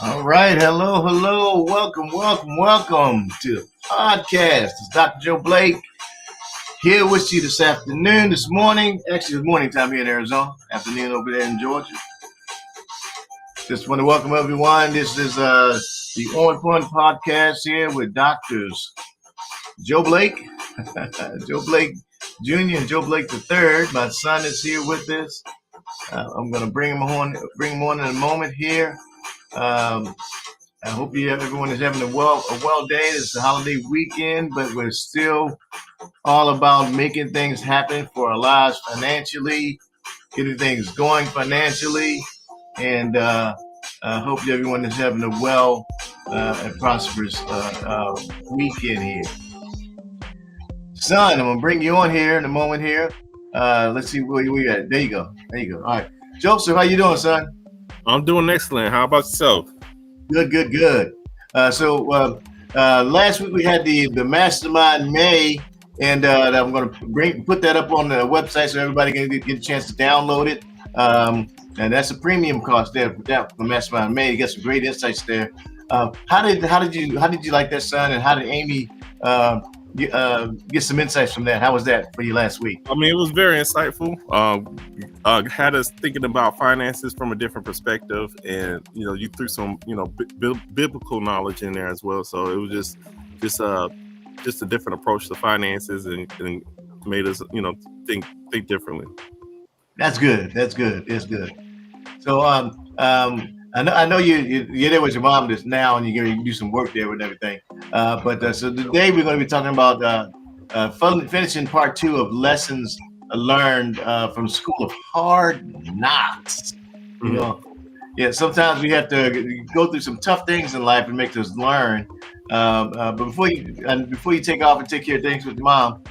All right, hello, welcome to the podcast. It's Dr. Joe Blake here with you this afternoon, this morning. Actually, it's morning time here in Arizona, afternoon over there in Georgia. Just want to welcome everyone. This is the On Point podcast here with Doctors Joe Blake, Joe Blake Jr. and Joe Blake III. My son is here with us. I'm going to bring him on in a moment here. I hope everyone is having a well day. It's a holiday weekend, but we're still all about making things happen for our lives financially, getting things going financially, and I hope everyone is having a well and prosperous weekend here. Son, I'm gonna bring you on here in a moment here. Let's see where we at. There you go. All right, Joseph, how you doing, son? I'm doing excellent. How about yourself? Good. So last week we had the Mastermind May, and I'm going to put that up on the website so everybody can get a chance to download it. And that's a premium cost there for Mastermind May. You got some great insights there. How did you like that, son? And how did Amy get some insights from that? How was that for you last week? I mean, it was very insightful. Had us thinking about finances from a different perspective, and you threw some biblical knowledge in there as well. So it was just a different approach to finances, and made us think differently. That's good. It's good. So I know you're there with your mom just now, and you're going to do some work there and everything. But so today we're going to be talking about finishing part 2 of lessons learned from School of Hard Knocks. Sometimes we have to go through some tough things in life and make us learn. But before you take off and take care of things with your mom,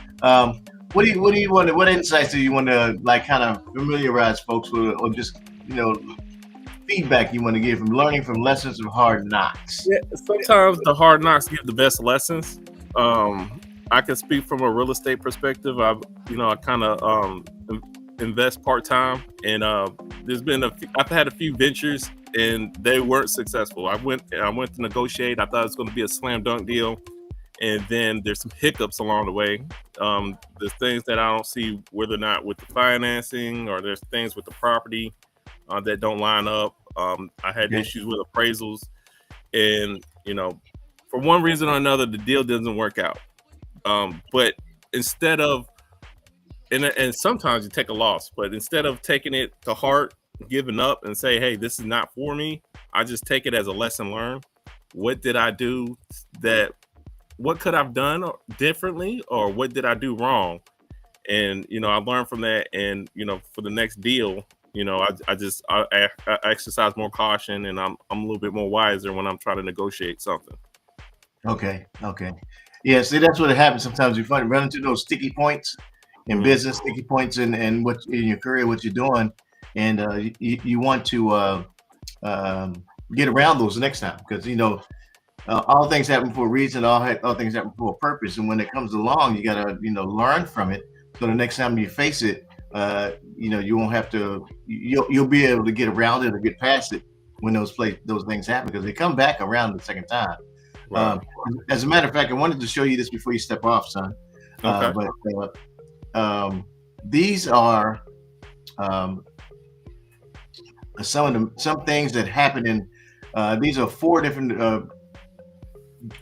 what insights do you want to kind of familiarize folks with, or just feedback you want to give from learning from lessons of hard knocks? Yeah, sometimes the hard knocks give the best lessons. I can speak from a real estate perspective. I kind of invest part time, and I've had a few ventures, and they weren't successful. I went to negotiate. I thought it was going to be a slam dunk deal, and then there's some hiccups along the way. There's things that I don't see, whether or not with the financing, or there's things with the property that don't line up. I had issues with appraisals, and for one reason or another, the deal doesn't work out. But instead of, and sometimes you take a loss, but instead of taking it to heart, giving up and say, hey, this is not for me, I just take it as a lesson learned. What did I do what could I've done differently, or what did I do wrong? And, I learned from that, and, for the next deal, I exercise more caution, and I'm a little bit more wiser when I'm trying to negotiate something. Okay. Yeah, see, that's what happens sometimes. You run into those sticky points in business, sticky points in what in your career, what you're doing, and you want to get around those next time, because All things happen for a reason. All things happen for a purpose. And when it comes along, you gotta learn from it. So the next time you face it, you won't have to. You'll be able to get around it or get past it when those things happen because they come back around the second time. Right. Um, as a matter of fact, I wanted to show you this before you step off, son. Okay. But these are um, some things that happen in. These are four different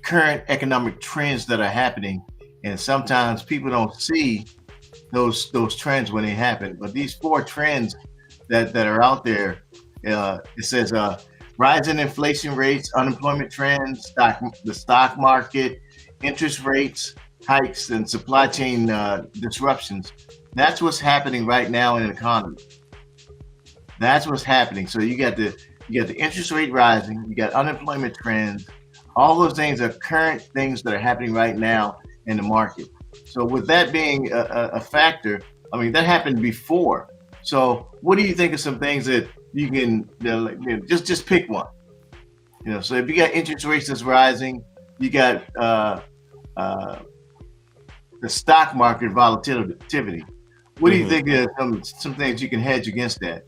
current economic trends that are happening, and sometimes people don't see those trends when they happen. But these four trends that are out there, it says rising inflation rates, unemployment trends, the stock market, interest rates hikes, and supply chain disruptions. That's what's happening right now in the economy. That's what's happening. So you got the interest rate rising, you got unemployment trends. All those things are current things that are happening right now in the market. So with that being a factor, I mean that happened before. So what do you think of some things that you can just pick one? So if you got interest rates that's rising, you got uh, the stock market volatility. What do you Hmm. think are some things you can hedge against that?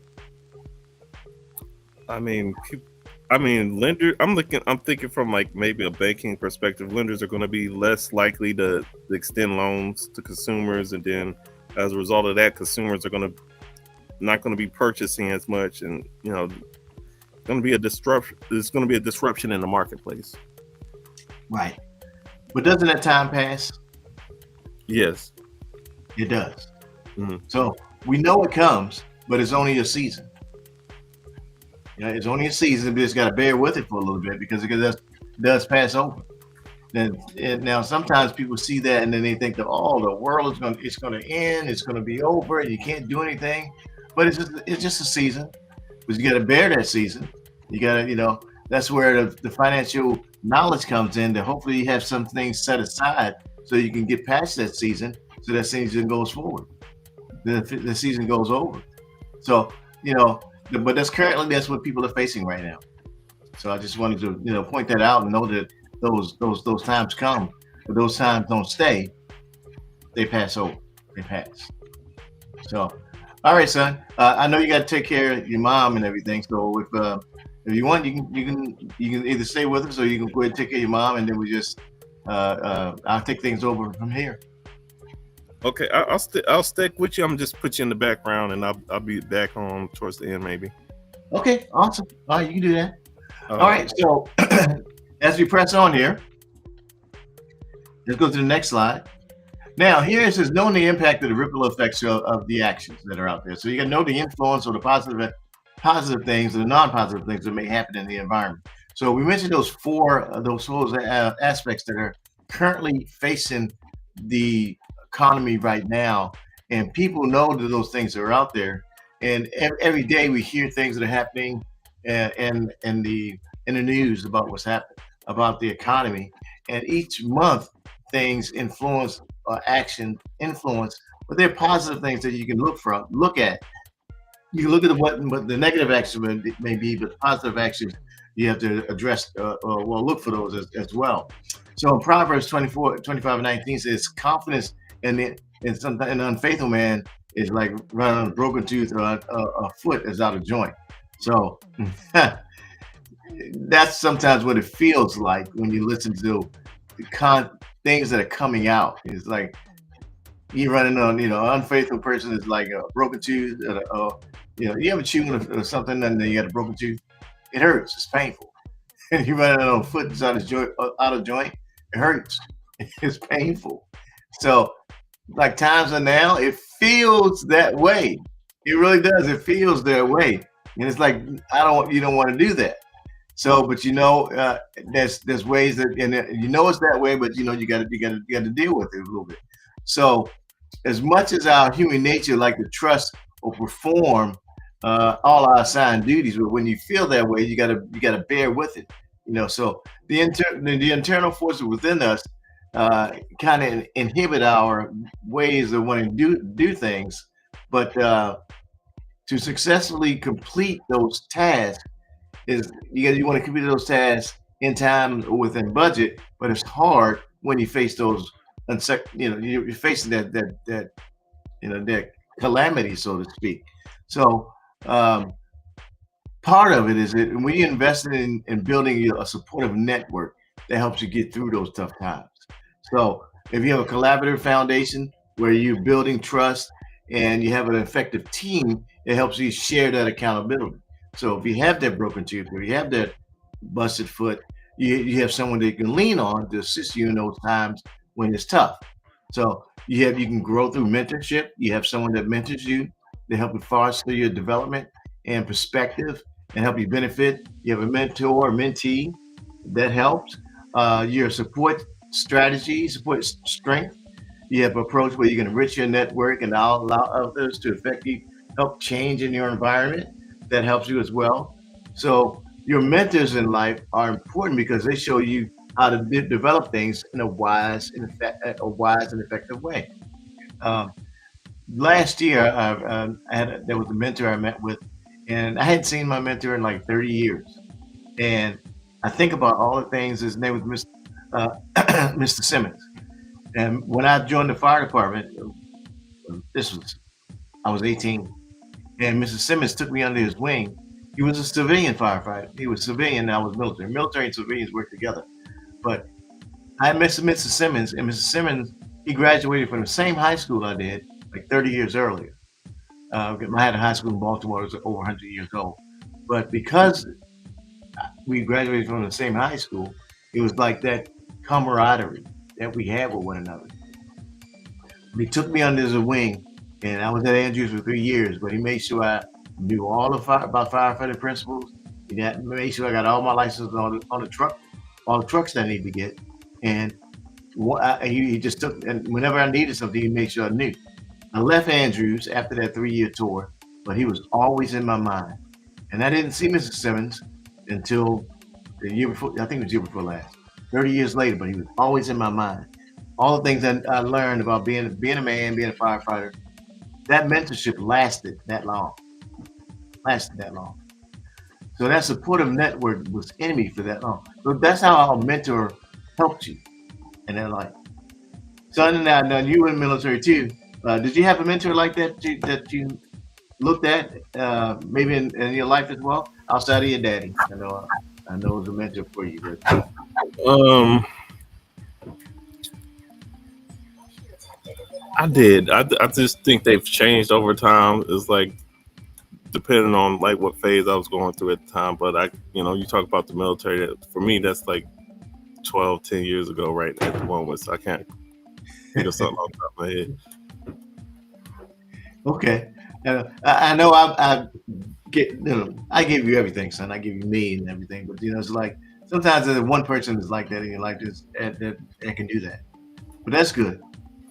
I mean, lender. I'm thinking from like maybe a banking perspective. Lenders are going to be less likely to extend loans to consumers, and then as a result of that, consumers are going to not going to be purchasing as much, and going to be a disruption. There's going to be a disruption in the marketplace. Right. But doesn't that time pass? Yes. It does. Hmm. So we know it comes, but it's only a season. It's only a season. We just got to bear with it for a little bit because it does pass over. And now sometimes people see that and then they think that the world it's going to end, it's going to be over, and you can't do anything. But it's just a season. But you got to bear that season. You got to that's where the financial knowledge comes in. That hopefully you have some things set aside so you can get past that season, so that season goes forward. The season goes over. So you know, but that's what people are facing right now. So I just wanted to point that out and know that those times come, but those times don't stay. They pass over. They pass. So, all right, son. I know you got to take care of your mom and everything. So if you want, you can either stay with us or you can go ahead and take care of your mom, and then we just I'll take things over from here. Okay, I'll stick with you. I'm just put you in the background, and I'll be back on towards the end, maybe. Okay, awesome. All right, you can do that. All All right. right. So as we press on here, let's go to the next slide. Now, here it says knowing the impact of the ripple effects of the actions that are out there. So you got to know the influence or the positive things and the non-positive things that may happen in the environment. So we mentioned those four aspects that are currently facing the economy right now, and people know that those things are out there. And every day we hear things that are happening, in the news about what's happening about the economy, and each month things influence action influence, but they're positive things that you can look at. You can look at what the negative action may be, but the positive actions you have to address, well, look for those as well. So in Proverbs 24:25-19 says, confidence in an unfaithful man is like running on a broken tooth, or a foot is out of joint. So that's sometimes what it feels like when you listen to things that are coming out. It's like you running on, an unfaithful person is like a broken tooth. You ever chewing or something and then you got a broken tooth? It hurts. It's painful. And you running on a foot that's out of joint. It hurts. It's painful. So, like times are now, it feels that way. It really does. It feels that way, and it's like you don't want to do that. So, but there's ways that, and it's that way, but you got to deal with it a little bit. So, as much as our human nature like to trust or perform all our assigned duties, but when you feel that way, you gotta bear with it. So the internal forces within us kind of inhibit our ways of wanting to do things, but to successfully complete those tasks is you want to complete those tasks in time or within budget, but it's hard when you face those you're facing that calamity, so to speak. So um, part of it is that when you invested in building a supportive network that helps you get through those tough times. So if you have a collaborative foundation where you're building trust and you have an effective team, it helps you share that accountability. So if you have that broken tooth or you have that busted foot, you have someone that you can lean on to assist you in those times when it's tough. So you can grow through mentorship. You have someone that mentors you to help you foster your development and perspective and help you benefit. You have a mentor or mentee that helps. Your support strategy, support strength. You have an approach where you can enrich your network and allow others to effectively help change in your environment. That helps you as well. So your mentors in life are important because they show you how to develop things in a wise and effective way. Um, Last year, there was a mentor I met with, and I hadn't seen my mentor in like 30 years. And I think about all the things. His name was Mr. Simmons. And when I joined the fire department, this was I was 18, and Mr. Simmons took me under his wing. He was a civilian firefighter. He was civilian, and I was military. Military and civilians work together. But I met Mr. Simmons, and Mr. Simmons, he graduated from the same high school I did, like 30 years earlier. I had a high school in Baltimore that was over 100 years old. But because we graduated from the same high school, it was like that camaraderie that we had with one another. He took me under his wing, and I was at Andrews for 3 years, but he made sure I knew all about firefighting principles. Made sure I got all my licenses on the truck, all the trucks that I need to get. And he just took, and whenever I needed something, he made sure I knew. I left Andrews after that 3 year tour, but he was always in my mind. And I didn't see Mr. Simmons until the year before, I think it was the year before last, 30 years later, but he was always in my mind. All the things that I learned about being a man, being a firefighter, that mentorship lasted that long. So that supportive network was in me for that long. So that's how a mentor helped you in that life. So other than that, now you were in the military too. Did you have a mentor like that you looked at maybe in your life as well, outside of your daddy? I know it was a mentor for you, but Um, I did. I just think they've changed over time. It's like depending on like what phase I was going through at the time. But you talk about the military. For me, that's like 12, 10 years ago, right at the moment. So I can't think of something off the top of my head. okay. I know I give you everything, son. I give you me and everything, but it's like sometimes there's one person is like that in your life that can do that. But that's good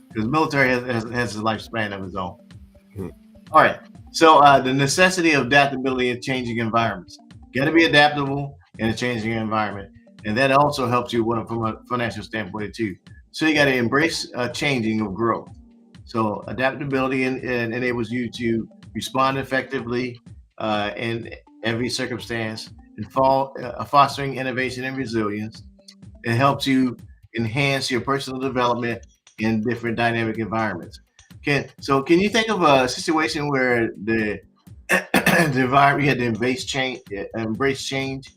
because the military has a lifespan of its own. Hmm. All right. So the necessity of adaptability in changing environments. Got to be adaptable in a changing environment, and that also helps you from a financial standpoint too. So you got to embrace changing of growth. So adaptability enables you to respond effectively in every circumstance and fostering innovation and resilience. It helps you enhance your personal development in different dynamic environments. Can you think of a situation where the environment you had to embrace change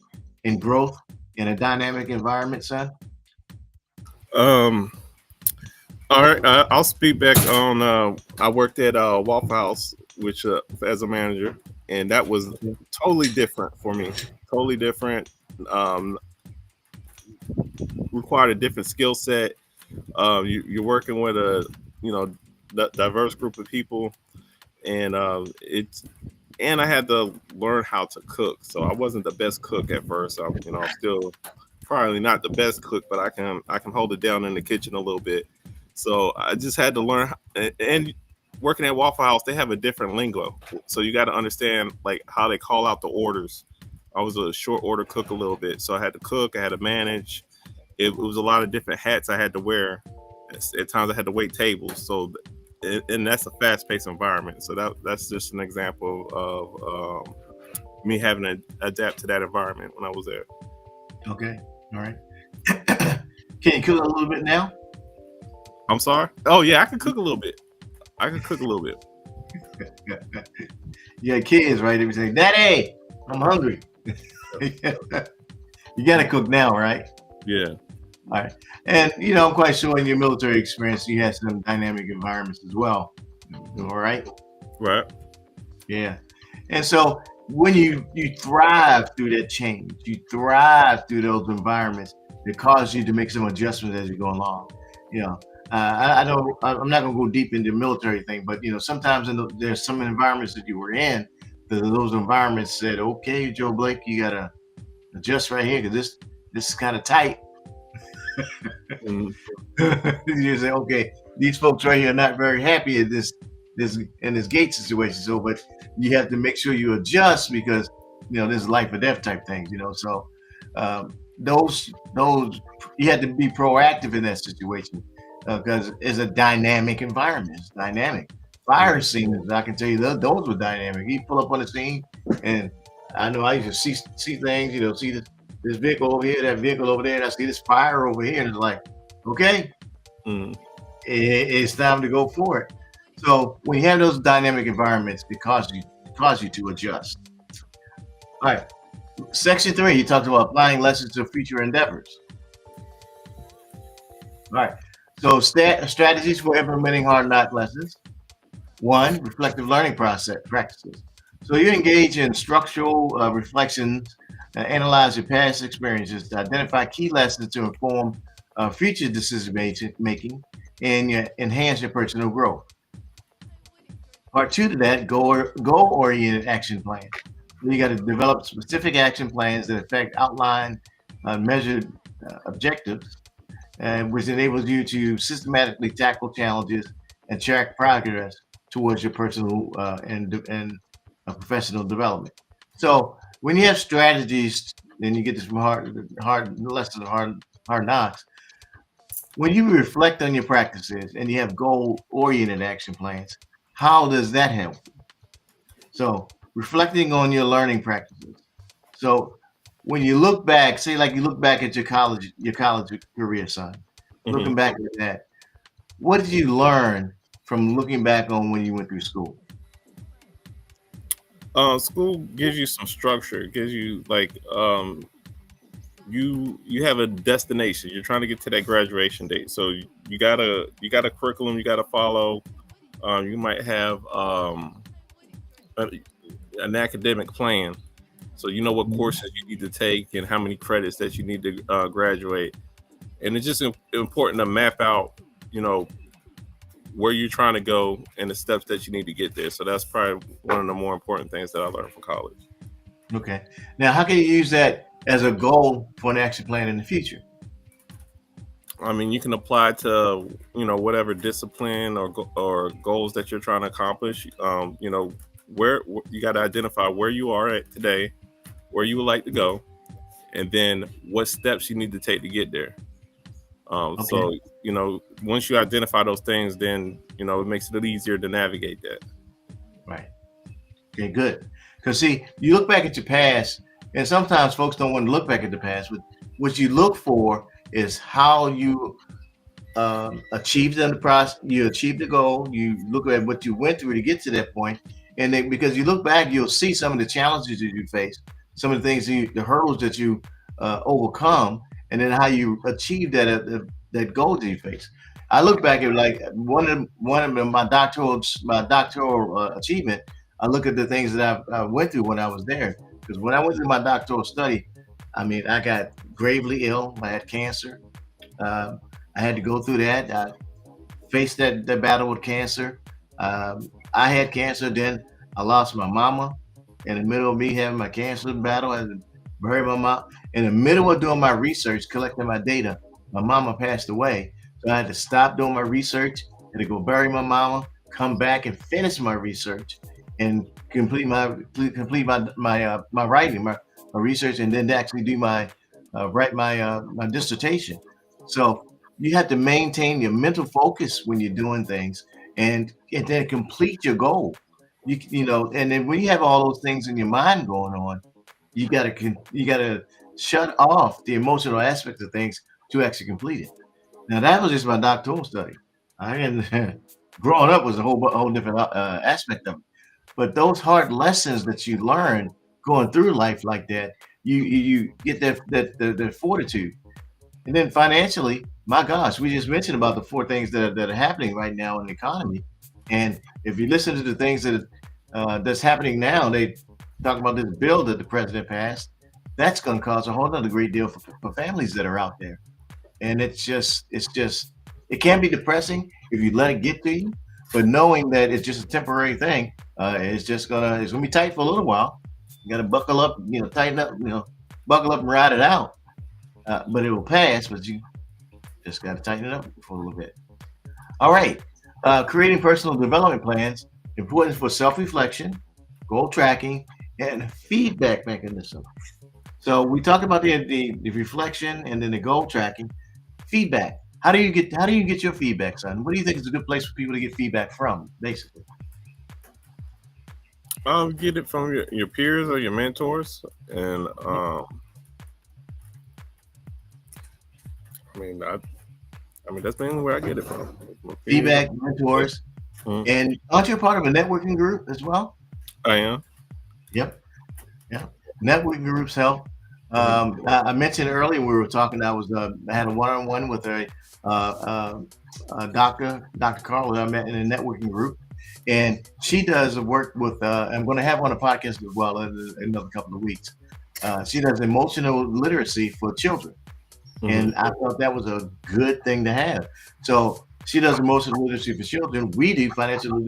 and growth in a dynamic environment, son? Um, all right, I'll speak back on. I worked at Waffle House, which as a manager, and that was Okay. totally different for me. Totally different. Um, Required a different skill set. You're working with a you know diverse group of people, and I had to learn how to cook. So I wasn't the best cook at first. I'm still probably not the best cook, but I can hold it down in the kitchen a little bit. So I just had to learn. And working at Waffle House, they have a different lingo, so you got to understand like how they call out the orders. I was a short order cook a little bit, so I had to cook, I had to manage. It was a lot of different hats I had to wear. At times I had to wait tables. So, and that's a fast paced environment. So that's just an example of me having to adapt to that environment when I was there. Okay. All right. Can you cook a little bit now? I'm sorry. Oh yeah, I can cook a little bit. I can cook a little bit. You got kids, right? They be saying, "Daddy, I'm hungry." You got to cook now, right? Yeah. All right. And I'm quite sure in your military experience, you had some dynamic environments as well. All right. Right. Yeah. And so when you thrive through that change, you thrive through those environments that cause you to make some adjustments as you go along. You know, I don't. I'm not going to go deep into the military thing, but sometimes there's some environments that you were in. Those environments said, "Okay, Joe Blake, you got to adjust right here because this is kind of tight." Mhm. You say, okay, these folks right here are not very happy at this in this gate situation. So, but you have to make sure you adjust because this is life or death type things. So those you had to be proactive in that situation because it's a dynamic environment. It's dynamic. Fire scenes, I can tell you, those were dynamic. You pull up on the scene, and I know I used to see things. See this vehicle over here, that vehicle over there, and I see this fire over here, and it's like, okay, Mm. it's time to go for it. So when you have those dynamic environments, it cause you to adjust. All right, section 3, he talks about applying lessons to future endeavors. All right, so strategies for implementing hard knock lessons. 1, reflective learning process practices. So you engage in structural reflections, analyze your past experiences to identify key lessons to inform future decision making and enhance your personal growth. Part 2 to that, goal-oriented action plan. You got to develop specific action plans that affect outlined, measured objectives, which enables you to systematically tackle challenges and track progress towards your personal and professional development. So when you have strategies, and you get this from hard lessons, hard knocks. When you reflect on your practices and you have goal-oriented action plans, how does that help? So reflecting on your learning practices. So when you look back, say like you look back at your college career, son, Hmm. looking back at that, what did you learn from looking back on when you went through school? School gives you some structure. It gives you like you have a destination. You're trying to get to that graduation date. So you got a curriculum you got to follow. You might have a, an academic plan. So you know what Mhm. courses you need to take and how many credits that you need to graduate. And it's just important to map out, you know, where you're trying to go and the steps that you need to get there. So that's probably one of the more important things that I learned from college. Okay. Now, how can you use that as a goal for an action plan in the future? I mean, you can apply to whatever discipline or goals that you're trying to accomplish. Where you got to identify where you are at today, where you would like to go, and then what steps you need to take to get there. Okay. So once you identify those things, then it makes it easier to navigate that. Right. Okay, good. Because see, you look back at your past, and sometimes folks don't want to look back at the past, but what you look for is how you achieved the process, you achieved the goal, you look at what you went through to get to that point, and then because you look back, you'll see some of the challenges that you faced, some of the things, the hurdles that you overcome, and then how you achieve that goal that you face. I look back at like one of my doctoral achievement. I look at the things that I went through when I was there, because when I went through my doctoral study, I mean, I got gravely ill. I had cancer. Um, I had to go through that. I faced that battle with cancer. I had cancer. Then I lost my mama in the middle of me having my cancer battle. I had to bury my mom. In the middle of doing my research, collecting my data, my mama passed away. So I had to stop doing my research, had to go bury my mama, come back and finish my research, and complete my writing, my research, and then to actually do write my dissertation. So you have to maintain your mental focus when you're doing things, and then complete your goal. And then when you have all those things in your mind going on, you gotta shut off the emotional aspect of things to actually complete it. Now that was just my doctoral study. I didn't. Growing up was a whole different aspect of it. But those hard lessons that you learn going through life like that, you get that fortitude. And then financially, my gosh, we just mentioned about the four things that are happening right now in the economy. And if you listen to the things that's happening now, they talk about this bill that the president passed. That's going to cause a whole other great deal for families that are out there. And it's just it can be depressing if you let it get to you, but knowing that it's just a temporary thing, it's gonna be tight for a little while. You got to buckle up, tighten up, buckle up and ride it out. But it will pass. But you just got to tighten it up for a little bit. All right. Creating personal development plans, important for self reflection, goal tracking, and feedback mechanism. So we talked about the reflection and then the goal tracking. Feedback. How do you get your feedback, son? What do you think is a good place for people to get feedback from, basically? Get it from your peers or your mentors, and I mean, I mean that's mainly where I get it from. My peers. Feedback, mentors, Mhm. and aren't you a part of a networking group as well? I am. Yep. Yeah, networking groups help. Mhm. I mentioned earlier we were talking. I had a one-on-one with uh, uh, Dr. Carl, that I met in a networking group, and she does work with. I'm going to have her on a podcast as well in another couple of weeks. She does emotional literacy for children, Mhm. and I thought that was a good thing to have. So she does emotional literacy for children. We do financial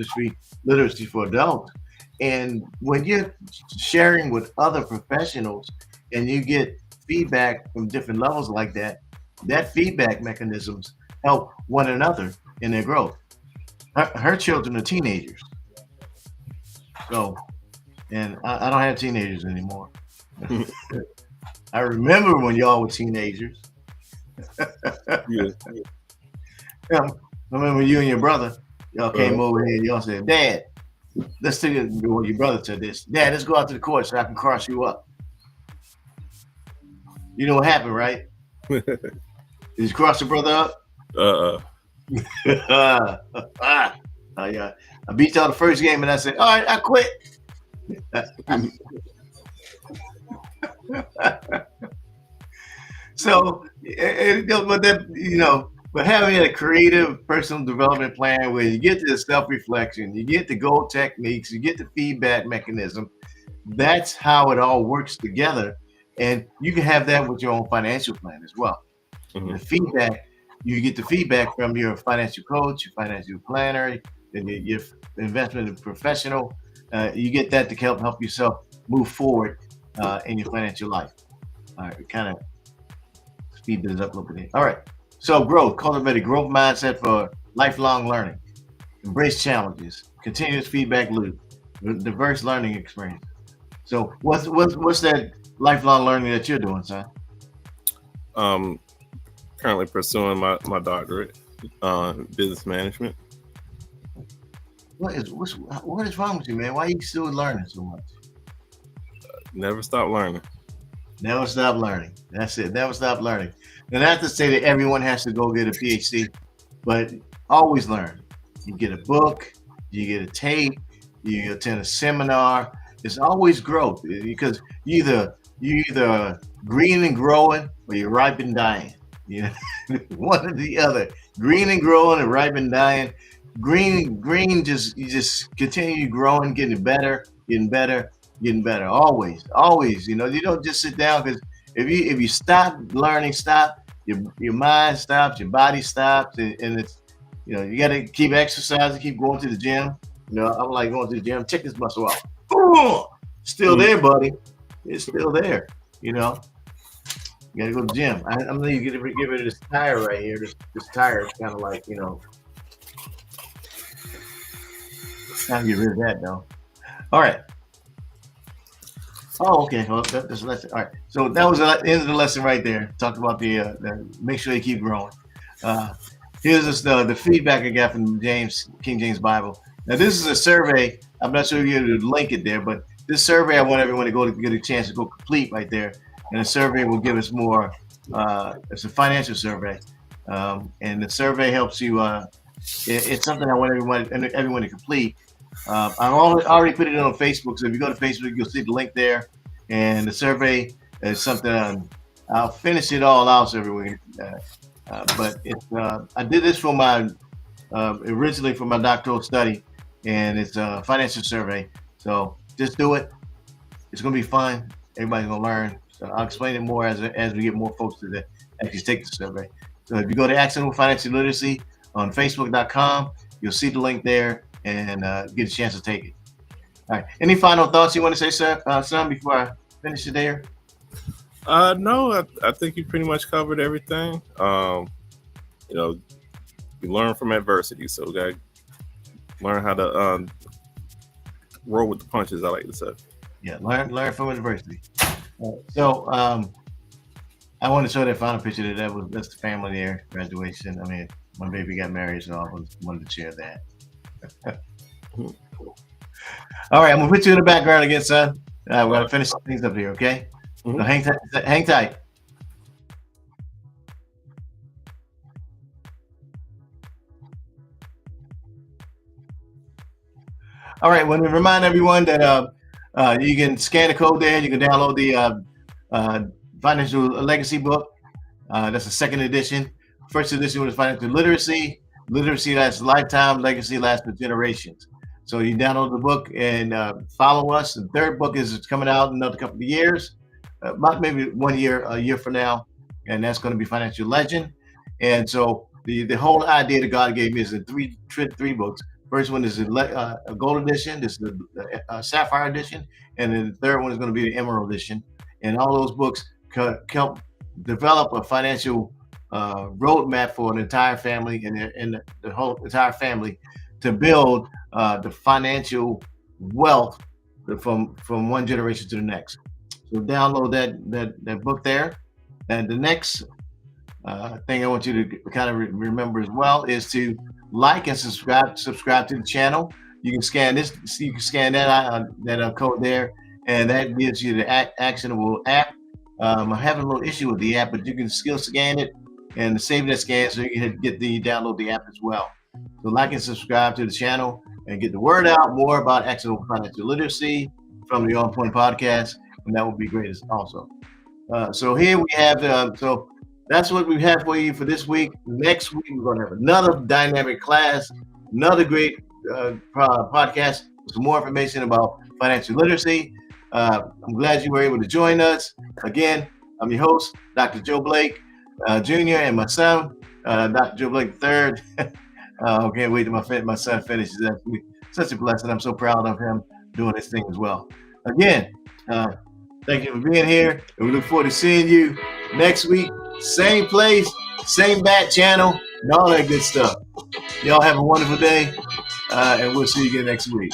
literacy for adults. And when you're sharing with other professionals and you get feedback from different levels like that, that feedback mechanisms help one another in their growth. Her children are teenagers. So, and I don't have teenagers anymore. I remember when y'all were teenagers. Yeah. Yeah, I remember you and your brother, y'all came Uh, over here and y'all said, Dad, let's take it. Well, your brother said this. Dad, let's go out to the court so I can cross you up. You know what happened, right? Did you cross your brother up? uh, Yeah. I beat y'all the first game and I said, all right, I quit. So, but having a creative personal development plan where you get to the self reflection, you get the goal techniques, you get the feedback mechanism, that's how it all works together. And you can have that with your own financial plan as well. mhm. The feedback, you get the feedback from your financial coach, your financial planner, and your investment professional. You get that to help yourself move forward in your financial life. All right, we kind of speed this up a little bit. All right. So growth, cultivate a growth mindset for lifelong learning. Embrace challenges. Continuous feedback loop. Diverse learning experience. So what's that lifelong learning that you're doing, son? Um, Currently pursuing my doctorate on business management. What is wrong with you, man? Why are you still learning so much? Never stop learning. Never stop learning. That's it. Never stop learning. And not to say that everyone has to go get a PhD, but always learn. You get a book, you get a tape, you attend a seminar. It's always growth because you either green and growing or you're ripe and dying. You know, one or the other. Green and growing or ripe and dying. Green, just you just continue growing, getting better, getting better. Always, always. You don't just sit down because if you stop learning, your mind stops, your body stops, and it's you got to keep exercising, keep going to the gym. I'm like going to the gym, check this muscle out. Boom! Still Mhm. there, buddy. It's still there. You know, you got to go to the gym. I'm gonna get rid of this tire right here. This tire is kind of like time to get rid of that though. All right. Oh, okay. Well, that's a lesson. All right. So that was the end of the lesson right there. Talked about the make sure you keep growing. Uh, here's the feedback I got from King James Bible. Now this is a survey. I'm not sure if you to link it there, but this survey I want everyone to go to get a chance to go complete right there. and the survey will give us more. It's a financial survey, and the survey helps you. It's something I want everyone to complete. I already put it on Facebook, so if you go to Facebook, you'll see the link there. And the survey is something I'll finish it all out so everyone. But I did this for my originally for my doctoral study, and it's a financial survey. So just do it. It's gonna be fun. Everybody's gonna learn. So I'll explain it more as we get more folks to actually take the survey. So if you go to Accidental Financial Literacy on Facebook.com, you'll see the link there and get a chance to take it. All right. Any final thoughts you want to say, sir, son, before I finish it there? No, I think you pretty much covered everything. You learn from adversity, so we gotta learn how to roll with the punches, I like to say. Yeah, learn from adversity. So I want to show that final picture. That's the family there, graduation. I mean, my baby got married, so I wanted to share that. All right, I'm gonna put you in the background again, son. We're gonna finish things up here, okay? So hang tight. All right, want to remind everyone that you can scan the code there. You can download the Financial Legacy book. That's the second edition. First edition was Financial Literacy. Literacy lasts a lifetime. Legacy lasts for generations. So you download the book and follow us. The third book is coming out in another couple of years, maybe 1 year, a year from now, and that's going to be Financial Legend. And so the whole idea that God gave me is in three books. First one is a gold edition. This is the sapphire edition, and then the third one is going to be the emerald edition. And all those books help develop a financial roadmap for an entire family and the whole entire family to build the financial wealth from one generation to the next. So download that book there. And the next thing I want you to kind of remember as well is to like and subscribe to the channel. You can scan this. You can scan that code there, and that gives you the actionable app. I'm having a little issue with the app, but you can still scan it and save that scan so you can download the app as well. So like and subscribe to the channel and get the word out more about accidental financial literacy from the On Point podcast, and that would be great also. So here we have so that's what we have for you for this week. Next week we're going to have another dynamic class, another great podcast with some more information about financial literacy. I'm glad you were able to join us. Again, I'm your host, Dr. Joe Blake Jr. and my son, Dr. Joe Blake III. I can't wait till my son finishes. That's such a blessing. I'm so proud of him doing this thing as well. Again, thank you for being here, and we look forward to seeing you next week. Same place, same bat channel, and all that good stuff. Y'all have a wonderful day, and we'll see you again next week.